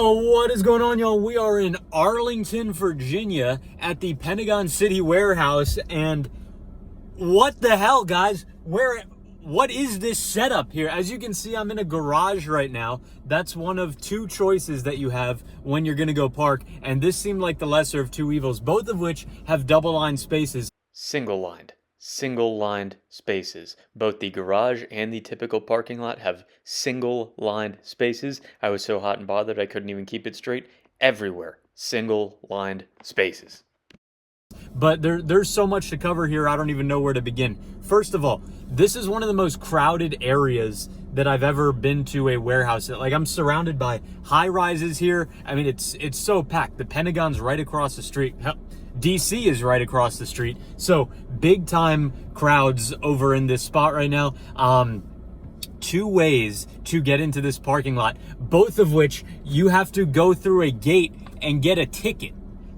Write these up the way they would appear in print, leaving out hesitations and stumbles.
Oh, what is going on, y'all? We are in Arlington, Virginia at the Pentagon City warehouse, and what the hell, guys? What is this setup here? As you can see, I'm in a garage right now. That's one of two choices that you have when you're gonna go park, and this seemed like the lesser of two evils, both of which have double-lined spaces. Single-lined spaces. Both the garage and the typical parking lot have single-lined spaces. I was so hot and bothered I couldn't even keep it straight. Everywhere, single-lined spaces. But there's so much to cover here, I don't even know where to begin. First of all, this is one of the most crowded areas that I've ever been to a warehouse. Like, I'm surrounded by high rises here. I mean, it's so packed. The Pentagon's right across the street. DC is right across the street. So big time crowds over in this spot right now. Two ways to get into this parking lot, both of which you have to go through a gate and get a ticket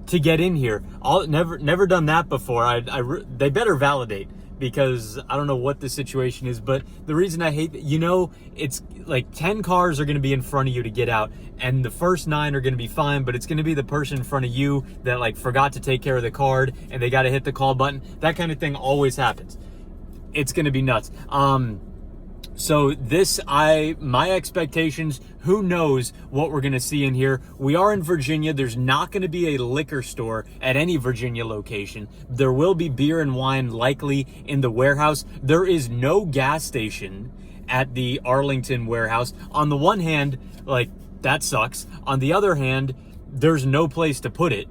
to get in here. Never done that before. They better validate, because I don't know what the situation is, but the reason I hate that, it's like 10 cars are going to be in front of you to get out, and the first 9 are going to be fine, but it's going to be the person in front of you that forgot to take care of the card and they got to hit the call button. That kind of thing always happens. It's going to be nuts. So my expectations, who knows what we're going to see in here. We are in Virginia. There's not going to be a liquor store at any Virginia location. There will be beer and wine likely in the warehouse. There is no gas station at the Arlington warehouse. On the one hand, that sucks. On the other hand, there's no place to put it.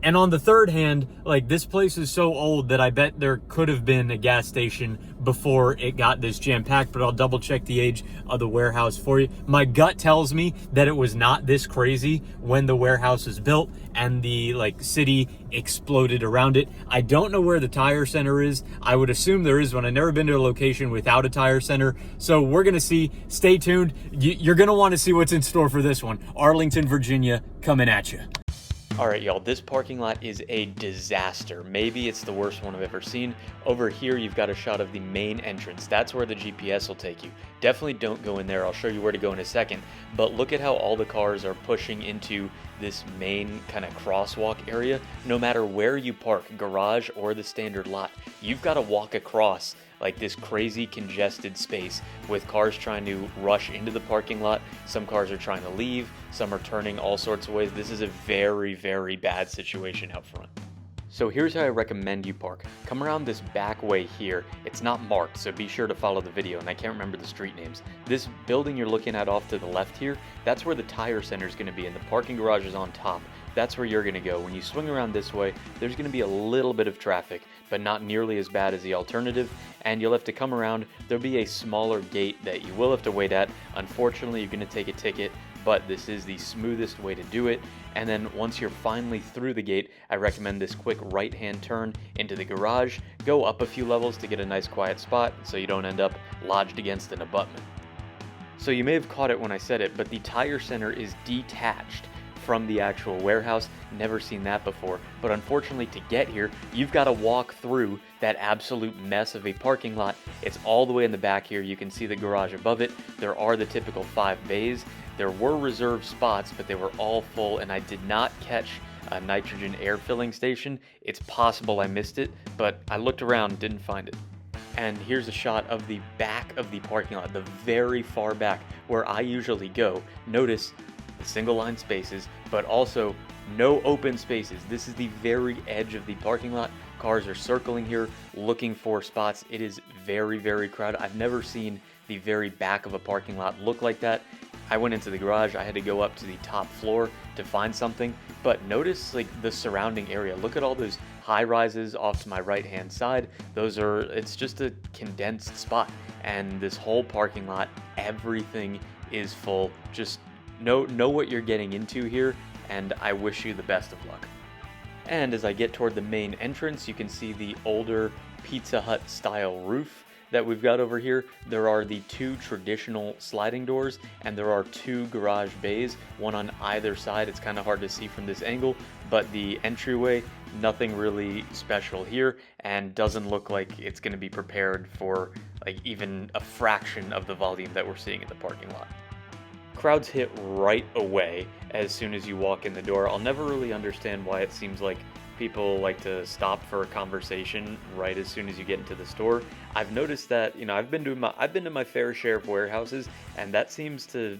And on the third hand, this place is so old that I bet there could have been a gas station before it got this jam-packed, but I'll double check the age of the warehouse for you. My gut tells me that it was not this crazy when the warehouse was built and the city exploded around it. I don't know where the tire center is. I would assume there is one. I've never been to a location without a tire center. So we're gonna see. Stay tuned. You're gonna want to see what's in store for this one. Arlington, Virginia, coming at you. Alright, y'all, this parking lot is a disaster. Maybe it's the worst one I've ever seen. Over here, you've got a shot of the main entrance. That's where the GPS will take you. Definitely don't go in there. I'll show you where to go in a second. But look at how all the cars are pushing into this main kind of crosswalk area. No matter where you park, garage or the standard lot, you've got to walk across this crazy congested space with cars trying to rush into the parking lot. Some cars are trying to leave, some are turning all sorts of ways. This is a very, very bad situation out front. So here's how I recommend you park. Come around this back way here. It's not marked, so be sure to follow the video, and I can't remember the street names. This building you're looking at off to the left here, that's where the tire center is going to be, and the parking garage is on top. That's where you're going to go. When you swing around this way, there's going to be a little bit of traffic, but not nearly as bad as the alternative, and you'll have to come around. There'll be a smaller gate that you will have to wait at. Unfortunately, you're going to take a ticket, but this is the smoothest way to do it. And then once you're finally through the gate, I recommend this quick right-hand turn into the garage. Go up a few levels to get a nice quiet spot so you don't end up lodged against an abutment. So you may have caught it when I said it, but the tire center is detached from the actual warehouse. Never seen that before, but unfortunately to get here, you've got to walk through that absolute mess of a parking lot. It's all the way in the back here. You can see the garage above it. There are the typical 5 bays. There were reserved spots, but they were all full, and I did not catch a nitrogen air filling station. It's possible I missed it, but I looked around, didn't find it. And here's a shot of the back of the parking lot, the very far back where I usually go. Notice the single line spaces, but also no open spaces. This is the very edge of the parking lot. Cars are circling here looking for spots. It is very, very crowded. I've never seen the very back of a parking lot look like that. I went into the garage. I had to go up to the top floor to find something, but notice the surrounding area. Look at all those high rises off to my right hand side. It's just a condensed spot, and this whole parking lot, everything is full. Just know what you're getting into here, and I wish you the best of luck. And as I get toward the main entrance, you can see the older Pizza Hut style roof that we've got over here. There are the 2 traditional sliding doors, and there are 2 garage bays, one on either side. It's kind of hard to see from this angle, but the entryway, nothing really special here, and doesn't look like it's going to be prepared for even a fraction of the volume that we're seeing in the parking lot. crowds hit right away as soon as you walk in the door. I'll never really understand why it seems like people like to stop for a conversation right as soon as you get into the store. I've noticed that, I've been to my fair share of warehouses, and that seems to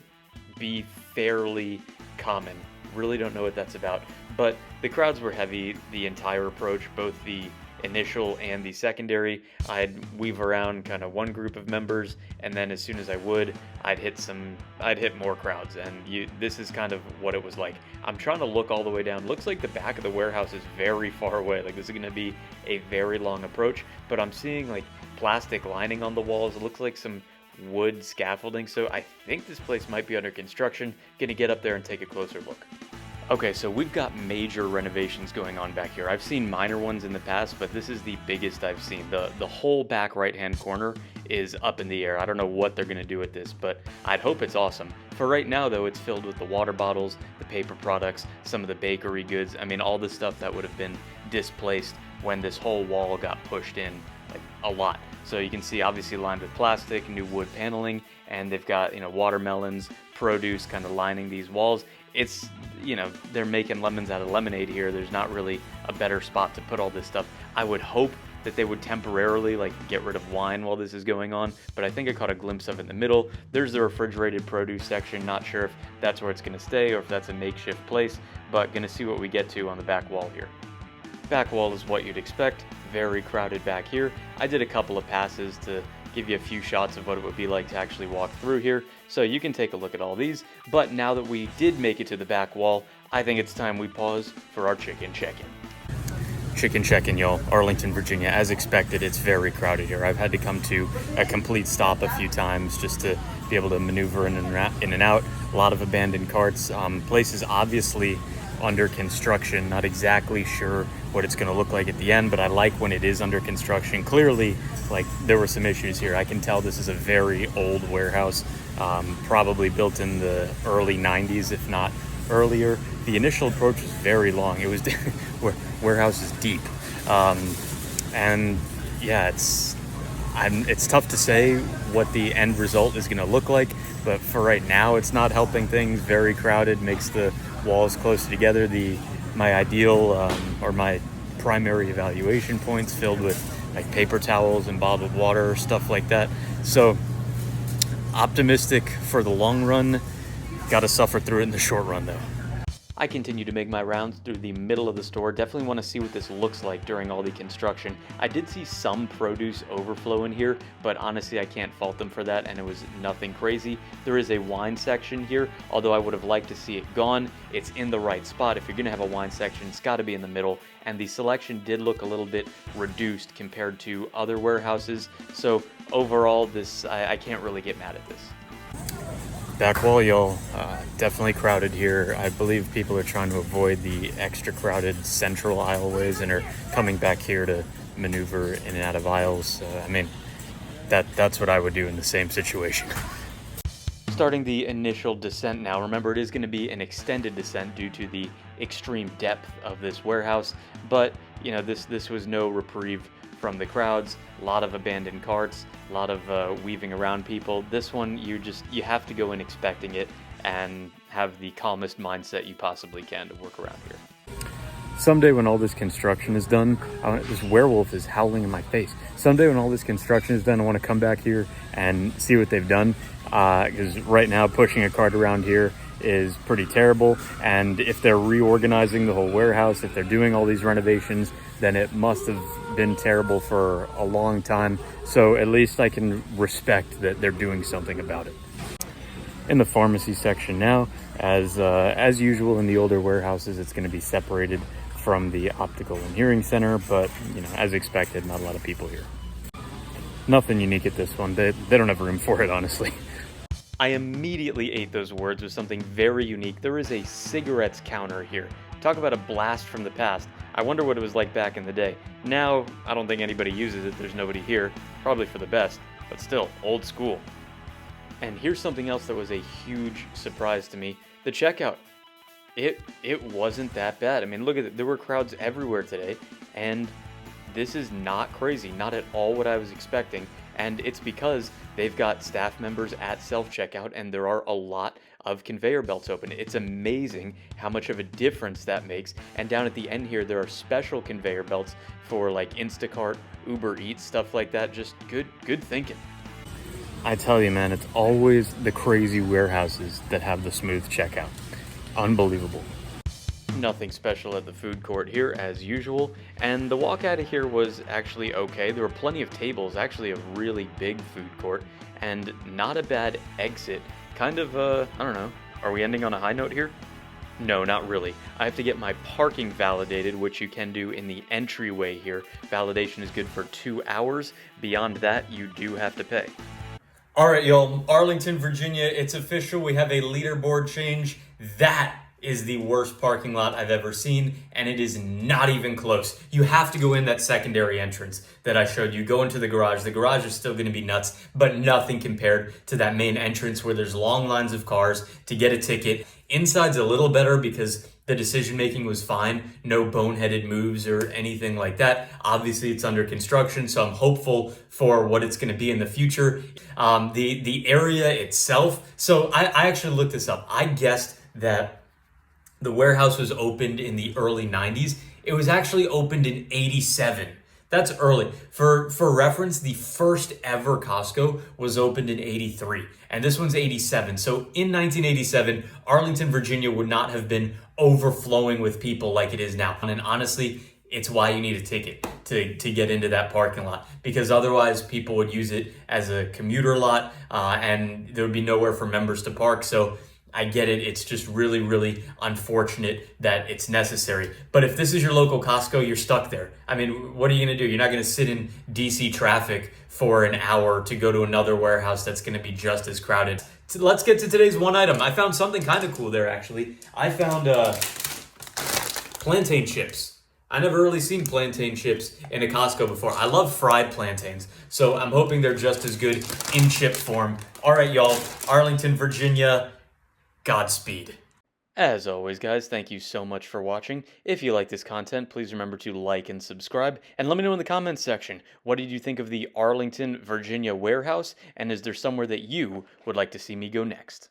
be fairly common. Really don't know what that's about. But the crowds were heavy the entire approach, both the initial and the secondary. I'd weave around kind of one group of members, and then as soon as I would, I'd hit more crowds. And this is kind of what it was like. I'm trying to look all the way down. Looks like the back of the warehouse is very far away. Like, this is going to be a very long approach, but I'm seeing like plastic lining on the walls. It looks like some wood scaffolding, so I think this place might be under construction. Gonna get up there and take a closer look. Okay, so we've got major renovations going on back here. I've seen minor ones in the past, but this is the biggest I've seen. The whole back right-hand corner is up in the air. I don't know what they're gonna do with this, but I'd hope it's awesome. For right now, though, it's filled with the water bottles, the paper products, some of the bakery goods. I mean, all the stuff that would have been displaced when this whole wall got pushed in, like a lot. So you can see, obviously lined with plastic, new wood paneling, and they've got, watermelons, produce kind of lining these walls. It's, they're making lemons out of lemonade here. There's not really a better spot to put all this stuff. I would hope that they would temporarily get rid of wine while this is going on, but I think I caught a glimpse of it in the middle. There's the refrigerated produce section. Not sure if that's where it's going to stay or if that's a makeshift place, but going to see what we get to on the back wall here. Back wall is what you'd expect. Very crowded back here. I did a couple of passes to give you a few shots of what it would be like to actually walk through here, so you can take a look at all these. But now that we did make it to the back wall, I think it's time we pause for our chicken check-in. Chicken check-in, y'all. Arlington, Virginia. As expected, it's very crowded here. I've had to come to a complete stop a few times just to be able to maneuver in and out. A lot of abandoned carts. Place is obviously under construction. Not exactly sure what it's going to look like at the end, but I like when it is under construction. Clearly, there were some issues here. I can tell this is a very old warehouse, probably built in the early 90s, if not earlier. The initial approach was very long. It was warehouse is deep, and yeah, it's tough to say what the end result is going to look like, but for right now, it's not helping things. Very crowded, makes the walls closer together. My ideal or my primary evaluation points filled with paper towels and bottled water, stuff like that. So optimistic for the long run. Got to suffer through it in the short run, though. I continue to make my rounds through the middle of the store. Definitely want to see what this looks like during all the construction. I did see some produce overflow in here, but honestly, I can't fault them for that, and it was nothing crazy. There is a wine section here, although I would have liked to see it gone. It's in the right spot. If you're going to have a wine section, it's got to be in the middle, and the selection did look a little bit reduced compared to other warehouses. So overall, I can't really get mad at this. Back wall, y'all. Definitely crowded here. I believe people are trying to avoid the extra crowded central aisleways and are coming back here to maneuver in and out of aisles. That's what I would do in the same situation. Starting the initial descent now. Remember, it is going to be an extended descent due to the extreme depth of this warehouse, but this was no reprieve from the crowds. A lot of abandoned carts, a lot of weaving around people. This one, you have to go in expecting it and have the calmest mindset you possibly can to work around here. Someday when all this construction is done, this werewolf is howling in my face. Someday when all this construction is done, I want to come back here and see what they've done. Because right now, pushing a cart around here is pretty terrible. And if they're reorganizing the whole warehouse, if they're doing all these renovations, then it must have been terrible for a long time. So at least I can respect that they're doing something about it. In the pharmacy section now, as usual in the older warehouses, it's going to be separated from the optical and hearing center, but as expected, not a lot of people here. Nothing unique at this one. They don't have room for it, honestly. I immediately ate those words with something very unique. There is a cigarettes counter here. Talk about a blast from the past. I wonder what it was like back in the day. Now, I don't think anybody uses it. There's nobody here. Probably for the best, but still, old school. And here's something else that was a huge surprise to me. The checkout. It wasn't that bad. I mean, look at it. There were crowds everywhere today, and this is not crazy. Not at all what I was expecting. and it's because they've got staff members at self-checkout and there are a lot of conveyor belts open. It's amazing how much of a difference that makes. And down at the end here, there are special conveyor belts for like Instacart, Uber Eats, stuff like that. Just good thinking. I tell you, man, it's always the crazy warehouses that have the smooth checkout. Unbelievable. Nothing special at the food court here as usual, and the walk out of here was actually okay. There were plenty of tables, actually a really big food court, and not a bad exit. Kind of, I don't know, are we ending on a high note here? No, not really. I have to get my parking validated, which you can do in the entryway here. Validation is good for 2 hours. Beyond that, you do have to pay. All right, y'all, Arlington, Virginia, it's official. We have a leaderboard change. That is the worst parking lot I've ever seen, and it is not even close. You have to go in that secondary entrance that I showed you. Go into the garage. The garage is still going to be nuts, but nothing compared to that main entrance where there's long lines of cars to get a ticket. Inside's a little better because the decision-making was fine. No boneheaded moves or anything like that. Obviously, it's under construction, so I'm hopeful for what it's going to be in the future. The area itself, so I actually looked this up. I guessed that the warehouse was opened in the early 90s. It was actually opened in 87. That's early. For reference, the first ever Costco was opened in 83, and this one's 87. So in 1987, Arlington, Virginia would not have been overflowing with people like it is now. And honestly, it's why you need a ticket to get into that parking lot, because otherwise people would use it as a commuter lot, and there would be nowhere for members to park. So I get it. It's just really, really unfortunate that it's necessary. But if this is your local Costco, you're stuck there. I mean, what are you going to do? You're not going to sit in DC traffic for an hour to go to another warehouse that's going to be just as crowded. Let's get to today's one item. I found something kind of cool there, actually. I found plantain chips. I never really seen plantain chips in a Costco before. I love fried plantains, so I'm hoping they're just as good in chip form. All right, y'all. Arlington, Virginia. Godspeed. As always, guys, thank you so much for watching. If you like this content, please remember to like and subscribe. And let me know in the comments section, what did you think of the Arlington, Virginia warehouse? And is there somewhere that you would like to see me go next?